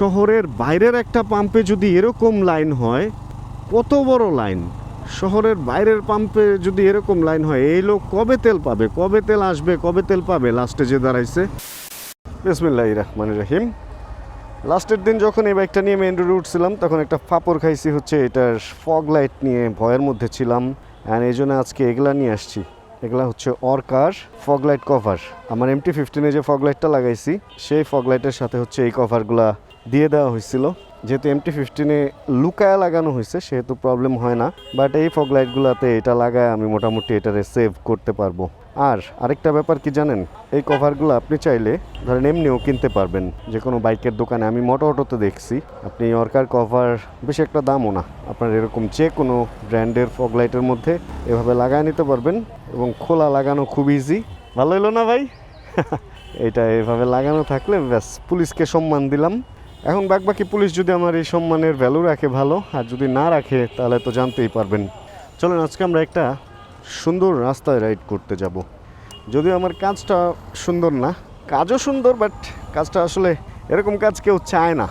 শহরের বাইরের একটা পাম্পে যদি এরকম লাইন হয়, কত বড় লাইন! শহরের বাইরের পাম্পে যদি এরকম লাইন হয়, এই লোক কবে তেল পাবে, কবে তেল আসবে, কবে তেল পাবে? লাস্টে যে দাঁড়াইছে। বিসমিল্লাহির রহমানির রহিম। লাস্টের দিন যখন এই বাইকটা নিয়ে মেন রোডে উঠছিলাম, তখন একটা ফাপড় খাইছি হচ্ছে এটার ফগ লাইট নিয়ে, ভয়ের মধ্যে ছিলাম। অ্যান্ড এই জন্য আজকে এগুলা নিয়ে আসছি। এগুলা হচ্ছে অর্কার ফগ লাইট কভার। আমার MT-15 যে ফগ লাইটটা লাগাইছি, সেই ফগ লাইটের সাথে হচ্ছে এই কভারগুলা দিয়ে দেওয়া হয়েছিল। যেহেতু MT-15 লুকায়া লাগানো হয়েছে, সেহেতু প্রবলেম হয় না। বাট এই ফগ লাইটগুলোতে এটা লাগায় আমি মোটামুটি এটারে সেভ করতে পারবো। আর আরেকটা ব্যাপার কি জানেন, এই কভারগুলো আপনি চাইলে ধরেন এমনিও কিনতে পারবেন যে কোনো বাইকের দোকানে। আমি অটোতে দেখছি আপনি অর্কার কভার বেশি একটা দামও না, আপনার এরকম যে কোনো ব্র্যান্ডের ফগ লাইটের মধ্যে এভাবে লাগায় নিতে পারবেন এবং খোলা লাগানো খুব ইজি। ভালো হলো না ভাই? এটা এভাবে লাগানো থাকলে ব্যাস, পুলিশকে সম্মান দিলাম। এখন বাকি পুলিশ যদি আমার এই সম্মানের ভ্যালু রাখে ভালো, আর যদি না রাখে তাহলে তো জানতেই পারবেন। চলুন আজকে আমরা একটা সুন্দর রাস্তায় রাইড করতে যাব। যদিও আমার কাজটা সুন্দর না, কাজও সুন্দর, বাট কাজটা আসলে এরকম কাজ কেউ চায় না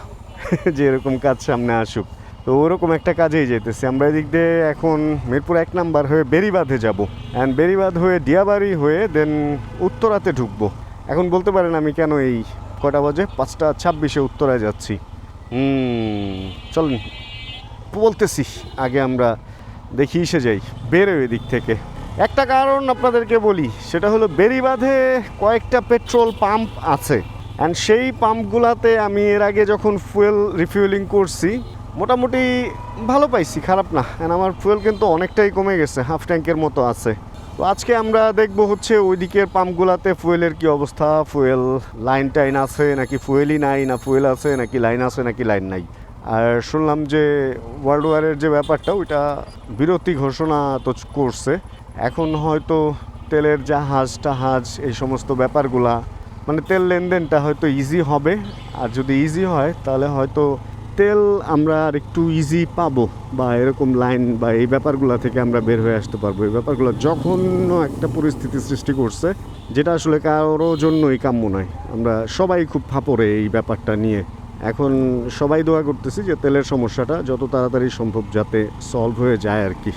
যে এরকম কাজ সামনে আসুক। তো ওরকম একটা কাজেই যেতেছি আমরা। এদিক দিয়ে এখন মিরপুর 1 নাম্বার হয়ে বেরিবাঁধে যাব, অ্যান্ড বেরিবাঁধ হয়ে দিয়াবাড়ি হয়ে দেন উত্তরাতে ঢুকবো। এখন বলতে পারেন আমি কেন এই কটা বাজে 5:26 উত্তরায় যাচ্ছি। চলুন বলতেছি, আগে আমরা দেখি এসে যাই, বেরোই এদিক থেকে। একটা কারণ আপনাদেরকে বলি, সেটা হলো বেরিবাঁধে কয়েকটা পেট্রোল পাম্প আছে, অ্যান্ড সেই পাম্পগুলোতে আমি এর আগে যখন ফুয়েল রিফিউলিং করছি মোটামুটি ভালো পাইছি, খারাপ না। অ্যান্ড আমার ফুয়েল কিন্তু অনেকটাই কমে গেছে, হাফ ট্যাঙ্কের মতো আছে। তো আজকে আমরা দেখবো হচ্ছে ওই দিকের পাম্পগুলোতে ফুয়েলের কি অবস্থা, ফুয়েল লাইন টাইন আছে নাকি ফুয়েলই নাই, না ফুয়েল আছে নাকি লাইন আছে নাকি লাইন নাই। আর শুনলাম যে ওয়ার্ল্ড ওয়ারের যে ব্যাপারটা, ওইটা বিরতি ঘোষণা তো করছে। এখন হয়তো তেলের জাহাজ এই সমস্ত ব্যাপারগুলা, মানে তেল লেনদেনটা হয়তো ইজি হবে। আর যদি ইজি হয় তাহলে হয়তো তেল আমরা আর একটু ইজি পাবো, বা এরকম লাইন বা এই ব্যাপারগুলো থেকে আমরা বের হয়ে আসতে পারবো। এই ব্যাপারগুলো জঘন্য একটা পরিস্থিতি সৃষ্টি করছে, যেটা আসলে কারো জন্যই কাম্য নয়। আমরা সবাই খুব ফাপড়ে এই ব্যাপারটা নিয়ে। এখন সবাই দোয়া করতেছি যে তেলের সমস্যাটা যত তাড়াতাড়ি সম্ভব যাতে সলভ হয়ে যায় আর কি।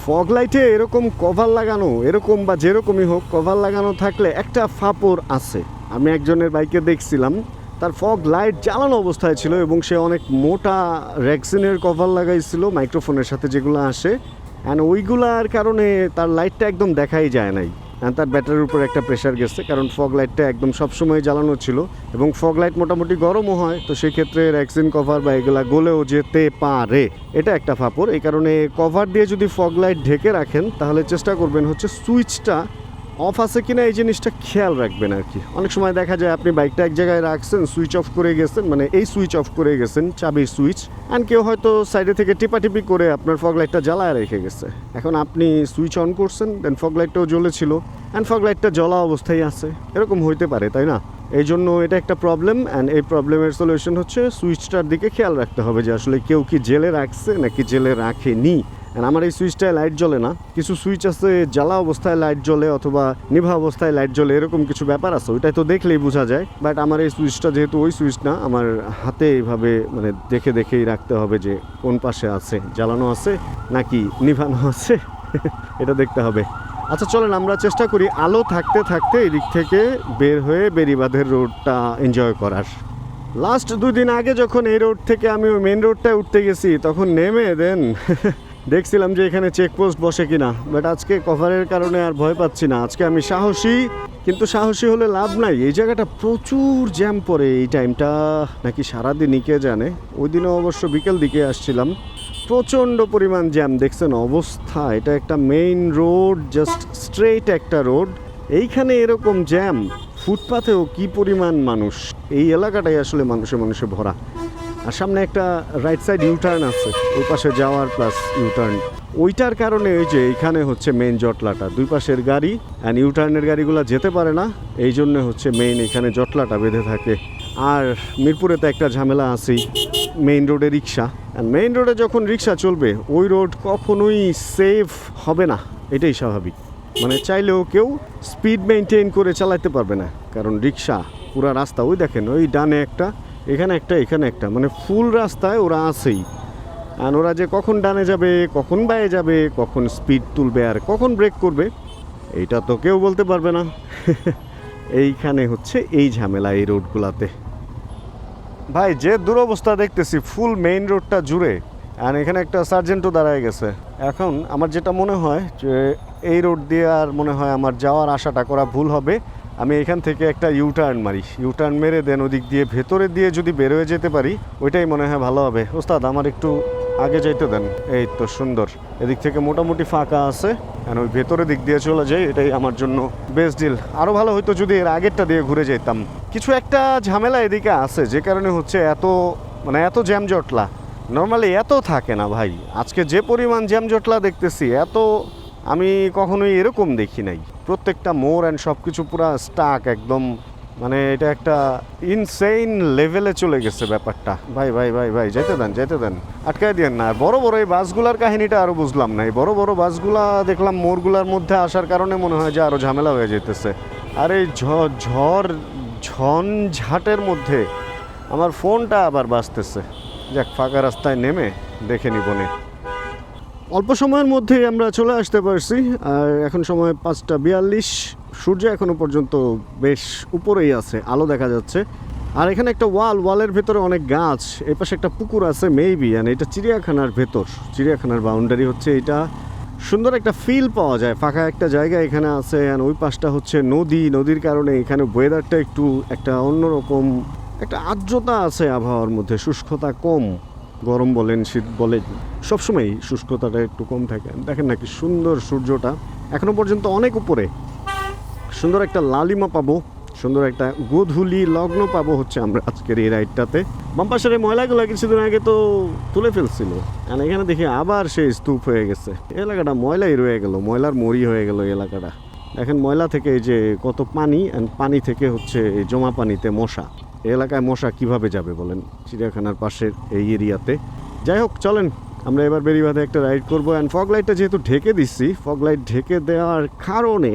ফগ লাইটে এরকম কভার লাগানো, এরকম বা যেরকমই হোক, কভার লাগানো থাকলে একটা ফাপড় আছে। আমি একজনের বাইকে দেখছিলাম, তার ফগ লাইট জ্বালানো অবস্থায় ছিল এবং সে অনেক মোটা রেক্সিনের কভার লাগাইছিল মাইক্রোফোনের সাথে যেগুলো আসে, অ্যান্ড ওইগুলার কারণে তার লাইটটা একদম দেখাই যায় নাই। তার ব্যাটারির উপর একটা প্রেশার গেছে, কারণ ফগ লাইটটা একদম সবসময় জ্বালানো ছিল এবং ফগ লাইট মোটামুটি গরমও হয়। তো সেক্ষেত্রে রেক্সিন কভার বা এগুলা গলেও যেতে পারে, এটা একটা ফাপড়। এই কারণে কভার দিয়ে যদি ফগ লাইট ঢেকে রাখেন তাহলে চেষ্টা করবেন হচ্ছে সুইচটা অফ আছে কিনা এই জিনিসটা খেয়াল রাখবেন আর কি। অনেক সময় দেখা যায় আপনি বাইকটা এক জায়গায় রাখছেন, সুইচ অফ করে গেছেন, মানে এই সুইচ অফ করে গেছেন, চাবির সুইচ, অ্যান্ড কেউ হয়তো সাইডে থেকে টিপাটিপি করে আপনার ফগ লাইটটা জ্বালায় রেখে গেছে। এখন আপনি সুইচ অন করছেন, দেন ফগ লাইটটাও জ্বলেছিল, অ্যান্ড ফগ লাইটটা জ্বলা অবস্থায় আছে, এরকম হইতে পারে, তাই না? এই জন্য এটা একটা প্রবলেম, অ্যান্ড এই প্রবলেমের সলিউশন হচ্ছে সুইচটার দিকে খেয়াল রাখতে হবে যে আসলে কেউ কি জেলে রাখছে নাকি জেলে রাখেনি। আমার এই সুইচটায় লাইট জ্বলে না। কিছু সুইচ আছে জ্বালা অবস্থায় লাইট জ্বলে অথবা নিভা অবস্থায় লাইট জ্বলে, এরকম কিছু ব্যাপার আছে, ওইটাই তো দেখলেই বোঝা যায়। বাট আমার এই সুইচটা যেহেতু ওই সুইচ না, আমার হাতে এইভাবে মানে দেখেই রাখতে হবে যে কোন পাশে আছে, জ্বালানো আছে নাকি নিভানো আছে এটা দেখতে হবে। আচ্ছা চলেন আমরা চেষ্টা করি আলো থাকতে থাকতে এদিক থেকে বের হয়ে বেরিবাঁধের রোডটা এনজয় করার। লাস্ট 2 দিন আগে যখন এই রোড থেকে আমি ওই মেন রোডটায় উঠতে গেছি, তখন নেমে দেন দেখছিলাম যে এখানে চেকপোস্ট বসে কিনা। বাট আজকে কভারের কারণে আর ভয় পাচ্ছি না। আজকে আমি সাহসী, কিন্তু সাহসী হলে লাভ নাই। এই জায়গাটা প্রচুর জ্যাম পড়ে এই টাইমটা, নাকি সারাদিনই কে জানে। ওই দিনও অবশ্য বিকেল দিকে আসছিলাম, প্রচণ্ড পরিমাণ জ্যাম। দেখছেন অবস্থা, এটা একটা মেইন রোড, জাস্ট স্ট্রেইট একটা রোড, এইখানে এরকম জ্যাম। ফুটপাথেও কি পরিমাণ মানুষ, এই এলাকাটাই আসলে মানুষে ভরা। আর সামনে একটা রাইট সাইড ইউটার্ন আছে, ওই পাশে যাওয়ার প্লাস ইউটার্ন, ওইটার কারণে ওই যে এইখানে হচ্ছে মেইন জটলাটা। দুই পাশের গাড়ি অ্যান্ড ইউটার্নের গাড়িগুলো যেতে পারে না, এই জন্য হচ্ছে মেইন এখানে জটলাটা বেঁধে থাকে। আর মিরপুরে তো একটা ঝামেলা আছেই, মেইন রোডে রিক্সা, অ্যান্ড মেইন রোডে যখন রিক্সা চলবে ওই রোড কখনোই সেফ হবে না, এটাই স্বাভাবিক। মানে চাইলেও কেউ স্পিড মেনটেন করে চালাতে পারবে না, কারণ রিক্সা পুরা রাস্তা, ওই দেখেন ওই ডানে একটা, এখানে একটা মানে ফুল রাস্তায় ওরা আছেই। আর ওরা যে কখন ডানে যাবে, কখন বায়ে যাবে, কখন স্পিড তুলবে আর কখন ব্রেক করবে, এইটা তো কেউ বলতে পারবে না। এইখানে হচ্ছে এই ঝামেলা এই রোডগুলাতে। ভাই যে দুরবস্থা দেখতেছি ফুল মেইন রোডটা জুড়ে, আর এখানে একটা সার্জেন্টও দাঁড়ায় গেছে। এখন আমার যেটা মনে হয় যে এই রোড দিয়ে আর মনে হয় আমার যাওয়ার আশাটা করা ভুল হবে। আমি এখান থেকে একটা ইউটার্ন মারি, ইউটার্ন মেরে দেন ওদিক দিয়ে ভেতরে দিয়ে যদি বেরোয় যেতে পারি ওইটাই মনে হয় ভালো হবে। ওস্তাদ আমার একটু আগে যাইতে দেন। এই তো সুন্দর, এদিক থেকে মোটামুটি ফাঁকা আছে, আর ওই ভেতরের দিক দিয়ে চলে যাই, এটাই আমার জন্য বেস্ট ডিল। আরও ভালো হতো যদি এর আগেরটা দিয়ে ঘুরে যেতাম। কিছু একটা ঝামেলা এদিকে আছে যে কারণে হচ্ছে এত জ্যামজটলা, নর্মালি এত থাকে না ভাই। আজকে যে পরিমাণ জ্যামজটলা দেখতেছি এত আমি কখনোই এরকম দেখি নাই। প্রত্যেকটা মোড় অ্যান্ড সব কিছু পুরো স্টাক একদম, মানে এটা একটা ইনসেইন লেভেলে চলে গেছে ব্যাপারটা। ভাই ভাই ভাই ভাই যেতে দেন, আটকায় দিয়েন না। বড় বড় এই বাসগুলার কাহিনীটা আরও বুঝলাম না। এই বড় বড় বাসগুলা দেখলাম মোড়গুলার মধ্যে আসার কারণে মনে হয় যে আরও ঝামেলা হয়ে যেতেছে। আর এই ঝঞ্ঝাটের মধ্যে আমার ফোনটা আবার বাজতেছে। যাক, ফাঁকা রাস্তায় নেমে দেখে নিবনে। অল্প সময়ের মধ্যেই আমরা চলে আসতে পারছি। আর এখন সময় 5:42। সূর্য এখনো পর্যন্ত বেশ উপরেই আছে, আলো দেখা যাচ্ছে। আর এখানে একটা ওয়ালের ভেতরে অনেক গাছ, এই পাশে একটা পুকুর আছে মেবি, আর এটা চিড়িয়াখানার ভেতর, চিড়িয়াখানার বাউন্ডারি হচ্ছে এটা। সুন্দর একটা ফিল পাওয়া যায়, ফাঁকা একটা জায়গা এখানে আছে। আর ওই পাশটা হচ্ছে নদীর কারণে এখানে ওয়েদারটা একটু একটা অন্যরকম, একটা আর্দ্রতা আছে আবহাওয়ার মধ্যে, শুষ্কতা কম। গরম বলেন শীত বলেন সবসময় শুষ্কতাটা একটু কম থাকে। দেখেন নাকি সুন্দর সূর্যটা এখনো পর্যন্ত অনেক উপরে। সুন্দর একটা লালিমা পাবো, সুন্দর একটা গোধূলি লগ্ন পাবো হচ্ছে আমরা আজকের এই রাইডটাতে। বাম পাশের এই ময়লাগুলো কিছুদিন আগে তো তুলে ফেলছিল, আর এখানে দেখি আবার সেই স্তূপ হয়ে গেছে। এলাকাটা ময়লাই রয়ে গেল, ময়লার মরি হয়ে গেল এলাকাটা। দেখেন ময়লা থেকে এই যে কত পানি, অ্যান্ড পানি থেকে হচ্ছে এই জমা পানিতে মশা। এলাকায় মশা কিভাবে যাবে বলেন চিড়িয়াখানার পাশের এই এরিয়াতে। যাই হোক, চলেন আমরা এবার বেরিবাঁধে একটা রাইড করবো। অ্যান্ড ফগ লাইটটা যেহেতু ঢেকে দিচ্ছি, ফগ লাইট ঢেকে দেওয়ার কারণে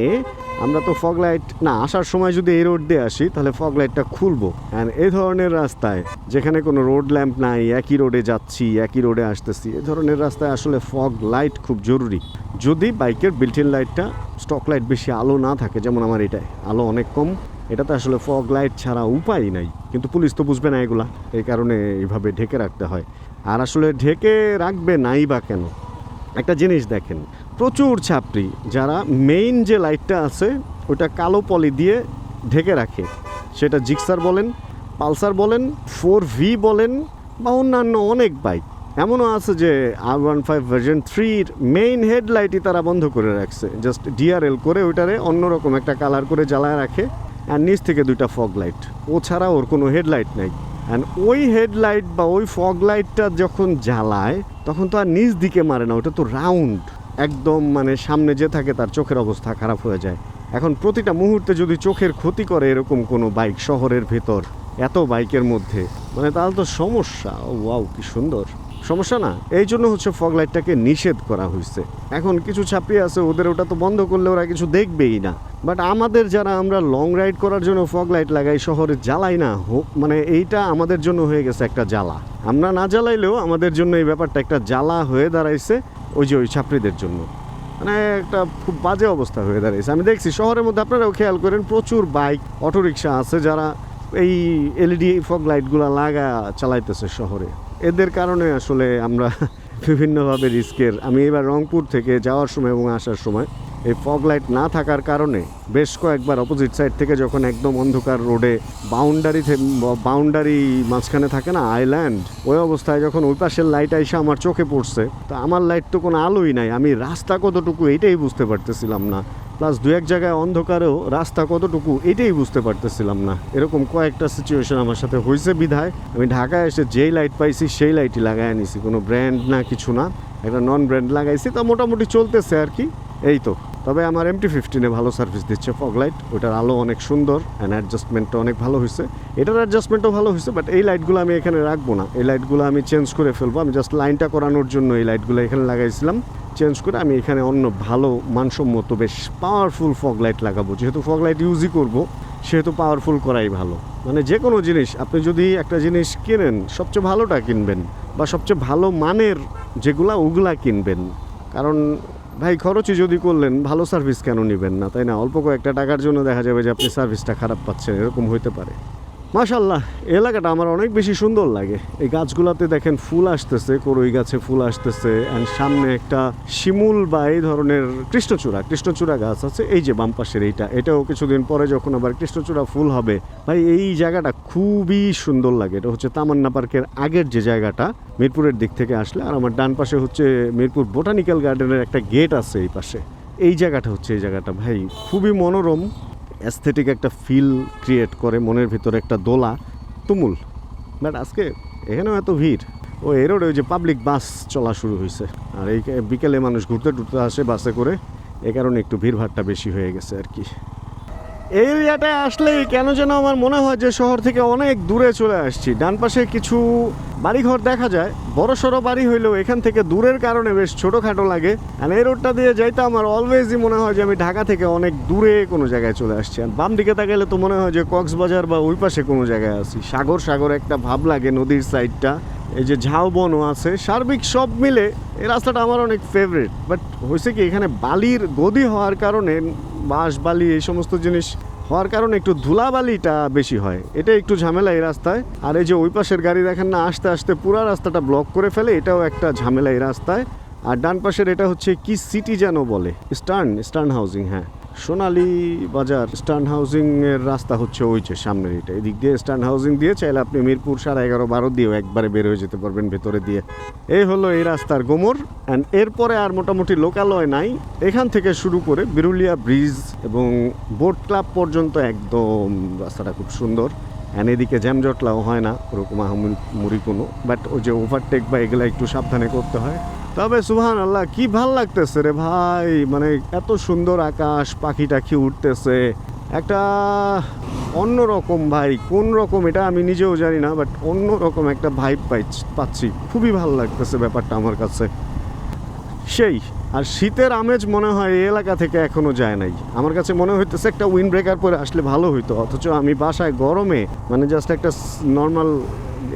আমরা তো ফগ লাইট না আসার সময় যদি এই রোড দিয়ে আসি তাহলে ফগ লাইটটা খুলবো। অ্যান্ড এই ধরনের রাস্তায় যেখানে কোনো রোড ল্যাম্প নাই, একই রোডে যাচ্ছি একই রোডে আসতেছি, এই ধরনের রাস্তায় আসলে ফগ লাইট খুব জরুরি। যদি বাইকের বিল্ট-ইন লাইটটা স্টক লাইট বেশি আলো না থাকে, যেমন আমার এটায় আলো অনেক কম, এটাতে আসলে ফগ লাইট ছাড়া উপায় নাই। কিন্তু পুলিশ তো বুঝবে না এগুলা, এই কারণে এইভাবে ঢেকে রাখতে হয়। আর আসলে ঢেকে রাখবে নাই বা কেন, একটা জিনিস দেখেন, প্রচুর ছাত্রী যারা মেইন যে লাইটটা আছে ওটা কালো পলি দিয়ে ঢেকে রাখে, সেটা জিক্সার বলেন, পালসার বলেন, 4V বলেন বা অন্যান্য অনেক বাইক। এমনও আছে যে R15 ভার্সন 3-র মেইন হেডলাইটই তারা বন্ধ করে রাখছে, জাস্ট DRL করে ওইটারে অন্যরকম একটা কালার করে জ্বালায় রাখে, আর নিচ থেকে 2টা ফগ লাইট, ও ছাড়া ওর কোনো হেডলাইট নাই। অ্যান্ড ওই হেডলাইট বা ওই ফগ লাইটটা যখন জ্বালায় তখন তো আর নিচ দিকে মারে না, ওটা তো রাউন্ড একদম, মানে সামনে যে থাকে তার চোখের অবস্থা খারাপ হয়ে যায়। এখন প্রতিটা মুহূর্তে যদি চোখের ক্ষতি করে এরকম কোনো বাইক শহরের ভেতর এত বাইকের মধ্যে, মানে তাহলে তো সমস্যা। ওয়াও কি সুন্দর, সমস্যা না? এই জন্য হচ্ছে ফগ লাইটটাকে নিষেধ করা হয়েছে। এখন কিছু ছাপড়ি আছে, ওদের ওটা তো বন্ধ করলে ওরা কিছু দেখবেই না, বাট আমাদের যারা আমরা লং রাইড করার জন্য ফগ লাইট লাগাই, শহরে জ্বালাই না, মানে এইটা আমাদের জন্য হয়ে গেছে একটা জ্বালা। আমরা না জ্বালাইলেও আমাদের জন্য এই ব্যাপারটা একটা জ্বালা হয়ে দাঁড়াইছে, ওই যে ওই ছাপড়িদের জন্য, মানে একটা খুব বাজে অবস্থা হয়ে দাঁড়িয়েছে। আমি দেখছি শহরের মধ্যে, আপনারাও খেয়াল করেন, প্রচুর বাইক অটোরিকশা আছে যারা এই LED ফগ লাইটগুলো লাগা চালাইতেছে শহরে। এদের কারণে আসলে আমরা বিভিন্নভাবে রিস্কের। আমি এবার রংপুর থেকে যাওয়ার সময় এবং আসার সময় এই ফগ লাইট না থাকার কারণে বেশ কয়েকবার অপোজিট সাইড থেকে যখন একদম অন্ধকার রোডে বাউন্ডারি মাঝখানে থাকে না আইল্যান্ড, ওই অবস্থায় যখন ওই পাশের লাইট এসে আমার চোখে পড়ছে, তো আমার লাইট তো কোনো আলোই নাই, আমি রাস্তা কতটুকু এইটাই বুঝতে পারতেছিলাম না। প্লাস 2-1 জায়গায় অন্ধকারেও রাস্তা কতটুকু এটাই বুঝতে পারতেছিলাম না। এরকম কয়েকটা সিচুয়েশন আমার সাথে হয়েছে বিধায় আমি ঢাকায় এসে যেই লাইট পাইছি সেই লাইটই লাগাই নিছি, কোনো ব্র্যান্ড না কিছু না, একটা নন ব্র্যান্ড লাগাইছি, তা মোটামুটি চলতেছে আর কি, এই তো। তবে আমার MT-15 ভালো সার্ভিস দিচ্ছে ফগ লাইট, ওটার আলো অনেক সুন্দর, অ্যান্ড অ্যাডজাস্টমেন্টটা অনেক ভালো হয়েছে, এটার অ্যাডজাস্টমেন্টও ভালো হয়েছে। বাট এই লাইটগুলো আমি এখানে রাখবো না, এই লাইটগুলো আমি চেঞ্জ করে ফেলবো। আমি জাস্ট লাইনটা করানোর জন্য এই লাইটগুলো এখানে লাগাইছিলাম, চেঞ্জ করে আমি এখানে অন্য ভালো মানসম্মত বেশ পাওয়ারফুল ফগ লাইট লাগাবো। যেহেতু ফগ লাইট ইউজই করবো, সেহেতু পাওয়ারফুল করাই ভালো। মানে যে কোনো জিনিস আপনি যদি একটা জিনিস কেনেন সবচেয়ে ভালোটা কিনবেন বা সবচেয়ে ভালো মানের যেগুলা ওগুলা কিনবেন। কারণ ভাই খরচই যদি করলেন ভালো সার্ভিস কেন নেবেন না, তাই না? অল্প কয়েকটা টাকার জন্য দেখা যাবে যে আপনি সার্ভিসটা খারাপ পাচ্ছেন, এরকম হইতে পারে। মাশাল্লাহ, এলাকাটা আমার অনেক বেশি সুন্দর লাগে। এই গাছগুলোতে দেখেন ফুল আসতেছে, করই গাছে ফুল আসতেছে, অ্যান্ড সামনে একটা শিমুল বা এই ধরনের কৃষ্ণচূড়া গাছ আছে। এই যে বাম পাশের এটাও কিছুদিন পরে যখন আবার কৃষ্ণচূড়া ফুল হবে, ভাই এই জায়গাটা খুবই সুন্দর লাগে। এটা হচ্ছে তামান্না পার্কের আগের যে জায়গাটা মিরপুরের দিক থেকে আসলে, আর আমার ডান পাশে হচ্ছে মিরপুর বোটানিক্যাল গার্ডেনের একটা গেট আছে এই পাশে। এই জায়গাটা ভাই খুবই মনোরম, অ্যাস্থেটিক একটা ফিল ক্রিয়েট করে, মনের ভিতরে একটা দোলা তুমুল। বাট আজকে এখানেও এত ভিড়। এই রোডে ওই যে পাবলিক বাস চলা শুরু হয়েছে, আর এই বিকেলে মানুষ ঘুরতে টুরতে আসে বাসে করে, এ কারণে একটু ভিড়ভাড়টা বেশি হয়ে গেছে আর কি। এই এরিয়াটায় আসলেই কেন যেন আমার মনে হয় যে শহর থেকে অনেক দূরে চলে আসছি। ডান পাশে কিছু বাড়িঘর দেখা যায়, বড় সড়ো বাড়ি হইলেও এখান থেকে দূরের কারণে বেশ ছোটোখাটো লাগে। আর এই রোডটা দিয়ে যাইতে আমার অলওয়েজই মনে হয় যে আমি ঢাকা থেকে অনেক দূরে কোনো জায়গায় চলে আসছি। আর বাম দিকে তাকাইলে তো মনে হয় যে কক্সবাজার বা ওই পাশে কোনো জায়গায় আছি। সাগর একটা ভাব লাগে নদীর সাইডটা, এই যে ঝাউবনও আছে, সার্বিক সব মিলে এই রাস্তাটা আমার অনেক ফেভারিট। বাট হয়েছে কি, এখানে বালির গদি হওয়ার কারণে, বাঁশ বালি এই সমস্ত জিনিস হওয়ার কারণে একটু ধুলাবালিটা বেশি হয়, এটা একটু ঝামেলা এই রাস্তায়। আর এই যে ওই পাশের গাড়ি দেখেন না, আস্তে আস্তে পুরো রাস্তাটা ব্লক করে ফেলে, এটাও একটা ঝামেলা এই রাস্তায়। আর ডান পাশের এটা হচ্ছে কি সিটি যেন বলে, স্টার্ন হাউজিং, হ্যাঁ সোনালী বাজার স্টার্ন হাউজিং এর রাস্তা হচ্ছে ওই যে সামনের এটা। এদিক দিয়ে স্টার্ন হাউজিং দিয়ে চাইলে আপনি মিরপুর 11:30-12 দিয়েও একবারে বের হয়ে যেতে পারবেন ভেতরে দিয়ে। এই হলো এই রাস্তার গোমর। অ্যান্ড এরপরে আর মোটামুটি লোকালয় নাই। এখান থেকে শুরু করে বিরুলিয়া ব্রিজ এবং বোট ক্লাব পর্যন্ত একদম রাস্তাটা খুব সুন্দর। অ্যান্ড এদিকে জ্যামজটলাও হয় না ওরকম আহামরি কোনো, বাট ওই যে ওভারটেক বা এগুলা একটু সাবধানে করতে হয়। তবে সুবহানাল্লাহ কি ভাল লাগতেছে রে ভাই, মানে এত সুন্দর আকাশ, পাখি টাখি উঠতেছে, একটা অন্যরকম ভাই, কোন রকম এটা আমি নিজেও জানি না, বাট অন্যরকম একটা ভাইব পাচ্ছি। খুবই ভালো লাগতেছে ব্যাপারটা আমার কাছে সেই। আর শীতের আমেজ মনে হয় এই এলাকা থেকে এখনো যায় নাই। আমার কাছে মনে হইতেছে একটা উইন্ড ব্রেকার পরে আসলে ভালো হইতো, অথচ আমি বাসায় গরমে মানে জাস্ট একটা নর্মাল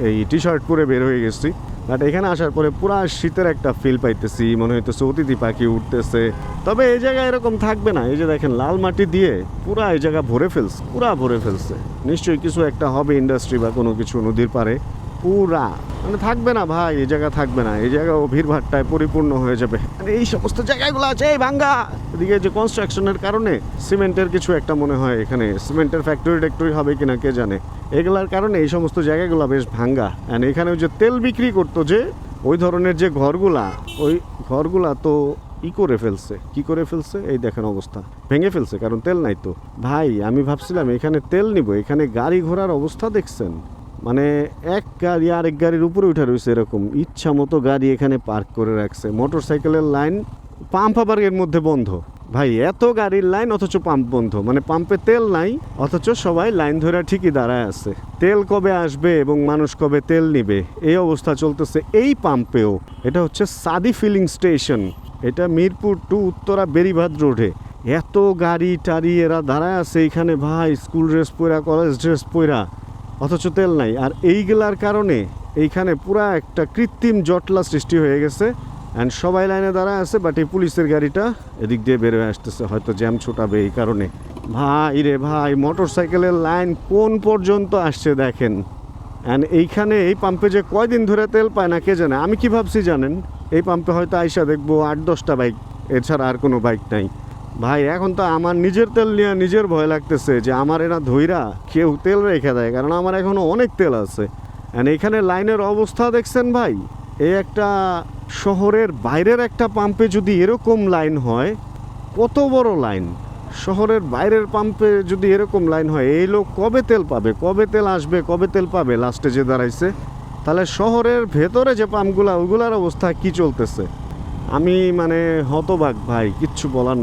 এই টি শার্ট পরে বের হয়ে গেছি। বাট এখানে আসার পরে পুরা শীতের একটা ফিল পাইতেছি, মনে হইতেছে অতিথি পাখি উঠতেছে। তবে এই জায়গায় এরকম থাকবে না। এই যে দেখেন লাল মাটি দিয়ে পুরা এই জায়গা ভরে ফেলছে। নিশ্চয়ই কিছু একটা হবে, ইন্ডাস্ট্রি বা কোনো কিছু নদীর পারে পুরা, মানে থাকবে না ভাই, এই জায়গা থাকবে না। এই জায়গা ভিড়ভাট্টায় পরিপূর্ণ হয়ে যাবে। মানে এই সমস্ত জায়গাগুলো আছে এই ভাঙ্গা, এদিকে যে কনস্ট্রাকশনের কারণে সিমেন্টের কিছু একটা মনে হয় এখানে সিমেন্টের ফ্যাক্টরি হবে কিনা কে জানে, এগুলার কারণে এই সমস্ত জায়গাগুলো বেশ ভাঙ্গা। অ্যান্ড এখানে যে তেল বিক্রি করতো যে ওই ধরনের যে ঘরগুলা তো কি করে ফেলছে এই দেখেন অবস্থা, ভেঙে ফেলছে, কারণ তেল নাই তো। ভাই আমি ভাবছিলাম এখানে তেল নিব, এখানে গাড়ি ঘোড়ার অবস্থা দেখছেন, মানে এক গাড়ি আরেক গাড়ির উপরে উঠে রয়েছে, এরকম ইচ্ছা মতো গাড়ি এখানে পার্ক করে রাখছে। মোটর সাইকেলের লাইন, পাম্প আবার এর মধ্যে বন্ধ। ভাই এত গাড়ির লাইন অথচ পাম্প বন্ধ, মানে পাম্পে তেল নাই অথচ সবাই লাইন ধরে ঠিকই দাঁড়ায় আছে। তেল কবে আসবে এবং মানুষ কবে তেল নিবে, এই অবস্থা চলতেছে এই পাম্পেও। এটা হচ্ছে সাদি ফিলিং স্টেশন, এটা মিরপুর টু উত্তরা বেরিবাদ রোডে। এত গাড়ি টাড়ি এরা দাঁড়ায় আছে এইখানে ভাই, স্কুল ড্রেস পরা, কলেজ ড্রেস পরা, অথচ তেল নাই। আর এইগুলার কারণে এইখানে পুরা একটা কৃত্রিম জটলা সৃষ্টি হয়ে গেছে। অ্যান্ড সবাই লাইনে দাঁড়ায় আছে, বাট এই পুলিশের গাড়িটা এদিক দিয়ে বের হয়ে আসতেছে, হয়তো জ্যাম ছোটাবে এই কারণে। ভাই মোটর সাইকেলের লাইন কোন পর্যন্ত আসছে দেখেন। অ্যান্ড এইখানে এই পাম্পে যে কয়দিন ধরে তেল পায় না কে জানে। আমি কি ভাবছি জানেন, এই পাম্পে হয়তো আইসা দেখবো 8-10টা বাইক, এছাড়া আর কোনো বাইক নাই। ভাই এখন তো আমার নিজের তেল নিয়ে নিজের ভয় লাগতেছে যে আমার এরা ধইরা কেউ তেল রেখে দেয়, কারণ আমার এখনও অনেক তেল আছে। অ্যান্ড এখানে লাইনের অবস্থা দেখছেন ভাই, এই একটা শহরের বাইরের একটা পাম্পে যদি এরকম লাইন হয়, কত বড় লাইন। শহরের বাইরের পাম্পে যদি এরকম লাইন হয়, এই লোক কবে তেল পাবে, কবে তেল আসবে, কবে তেল পাবে লাস্টে যে দাঁড়াইছে। তাহলে শহরের ভেতরে যে পাম্পগুলা ওগুলার অবস্থা কি চলতেছে, আমি মানে হতবাক ভাই, কিচ্ছু বলার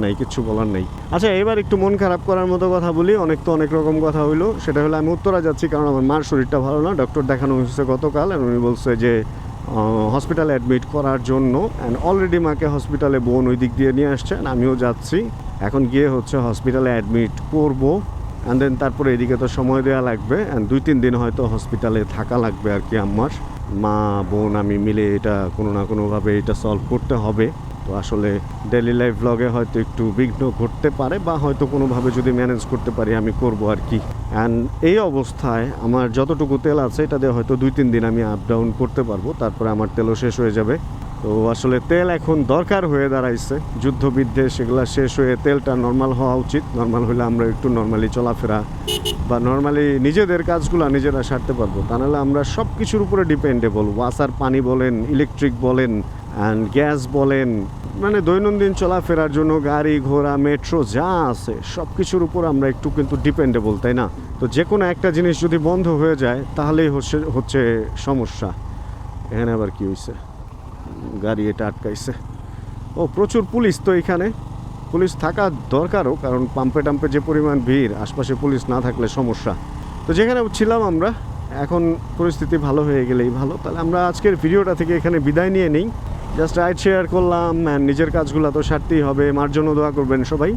নাই। আচ্ছা এবার একটু মন খারাপ করার মতো কথা বলি, অনেক রকম কথা হইলো। সেটা হলো আমি উত্তরা যাচ্ছি, কারণ আমার মার শরীরটা ভালো না, ডক্টর দেখানো হয়েছে গতকাল। আর উনি বলছে যে হসপিটালে অ্যাডমিট করার জন্য। অ্যান্ড অলরেডি মাকে হসপিটালে বোন ওই দিক দিয়ে নিয়ে আসছে, আমিও যাচ্ছি এখন, গিয়ে হচ্ছে হসপিটালে অ্যাডমিট করব। অ্যান্ড দেন তারপরে এদিকে তো সময় দেওয়া লাগবে, অ্যান্ড 2-3 দিন হয়তো হসপিটালে থাকা লাগবে আর কি। আমার মা বোন আমি মিলে এটা কোনো না কোনোভাবে এটা সলভ করতে হবে। তো আসলে ডেইলি লাইফ ব্লগে হয়তো একটু বিঘ্ন ঘটতে পারে, বা হয়তো কোনোভাবে যদি ম্যানেজ করতে পারি আমি করব আর কি। অ্যান্ড এই অবস্থায় আমার যতটুকু তেল আছে এটা দিয়ে হয়তো 2-3 দিন আমি আপ ডাউন করতে পারবো, তারপরে আমার তেলও শেষ হয়ে যাবে। তো আসলে তেল এখন দরকার হয়ে দাঁড়াইছে, যুদ্ধ বিদ্বেষ এগুলো শেষ হয়ে তেলটা নর্মাল হওয়া উচিত। নর্মাল হলে আমরা একটু নর্মালি চলাফেরা বা নর্মালি নিজেদের কাজগুলো নিজেরা সারতে পারবো। তা নাহলে আমরা সব কিছুর উপরে ডিপেন্ডেবল, ওয়াসার পানি বলেন, ইলেকট্রিক বলেন, অ্যান্ড গ্যাস বলেন, মানে দৈনন্দিন চলাফেরার জন্য গাড়ি ঘোড়া মেট্রো যা আছে সব কিছুর উপর আমরা একটু কিন্তু ডিপেন্ডেবল, তাই না? তো যে কোনো একটা জিনিস যদি বন্ধ হয়ে যায় তাহলেই হচ্ছে সমস্যা। এখানে আবার কি হয়েছে? গাড়ি এটা আটকাইছে। ও প্রচুর পুলিশ তো এখানে, পুলিশ থাকা দরকারও, কারণ পাম্পে টাম্পে যে পরিমাণ ভিড়, আশপাশে পুলিশ না থাকলে সমস্যা। তো যেখানে ছিলাম আমরা, এখন পরিস্থিতি ভালো হয়ে গেলেই ভালো। তাহলে আমরা আজকের ভিডিওটা থেকে এখানে বিদায় নিয়ে নিই। জাস্ট রাইড শেয়ার করলাম, নিজের কাজগুলো তো সারতেই হবে। মার জন্য দোয়া করবেন সবাই।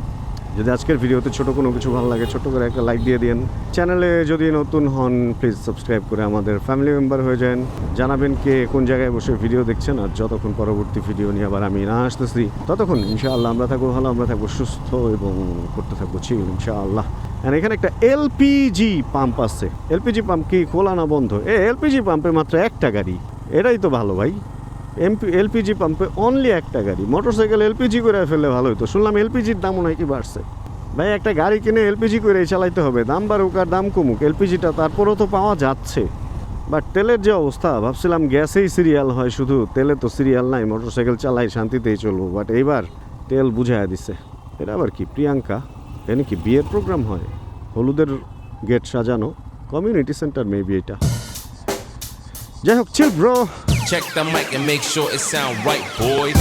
যদি আজকের ভিডিওতে ছোট কোনো কিছু ভালো লাগে, ছোট করে একটা লাইক দিয়ে দিন। চ্যানেলে যদি নতুন হন প্লিজ সাবস্ক্রাইব করে আমাদের ফ্যামিলি মেম্বার হয়ে যান। জানাবেন কে কোন জায়গায় বসে ভিডিও দেখছেন, আর যতক্ষণ পরবর্তী ভিডিও নিয়ে আবার আমি না আসতেছি ততক্ষণ ইনশাআল্লাহ আমরা থাকবো ভালো, আমরা থাকবো সুস্থ এবং করতে থাকবো চিল ইনশাআল্লাহ। আর এখানে একটা এলপিজি পাম্প আছে। এলপিজি পাম্প কি খোলা না বন্ধ? এলপিজি পাম্পে মাত্র একটা গাড়ি, এটাই তো ভালো ভাই। এলপিজি পাম্পে অনলি একটা গাড়ি। মোটরসাইকেল এলপিজি করে ফেললে ভালো হতো। শুনলাম এলপিজির দামও নাকি বাড়ছে। ভাই একটা গাড়ি কিনে এলপিজি করেই চালাইতে হবে, দাম বাড়ুক আর দাম কমুক, এলপিজিটা তারপরেও তো পাওয়া যাচ্ছে। বাট তেলের যে অবস্থা, ভাবছিলাম গ্যাসেই সিরিয়াল হয় শুধু, তেলে তো সিরিয়াল নাই, মোটরসাইকেল চালাই শান্তিতেই চলবো। বাট এইবার তেল বুঝাইয়া দিছে। এটা আবার কি প্রিয়াঙ্কা? এখানে কি বিয়ের প্রোগ্রাম হয়? হলুদের গেট সাজানো, কমিউনিটি সেন্টার মেবি এটা। যাই হোক, chill bro. Check the mic and make sure it sound right, boys.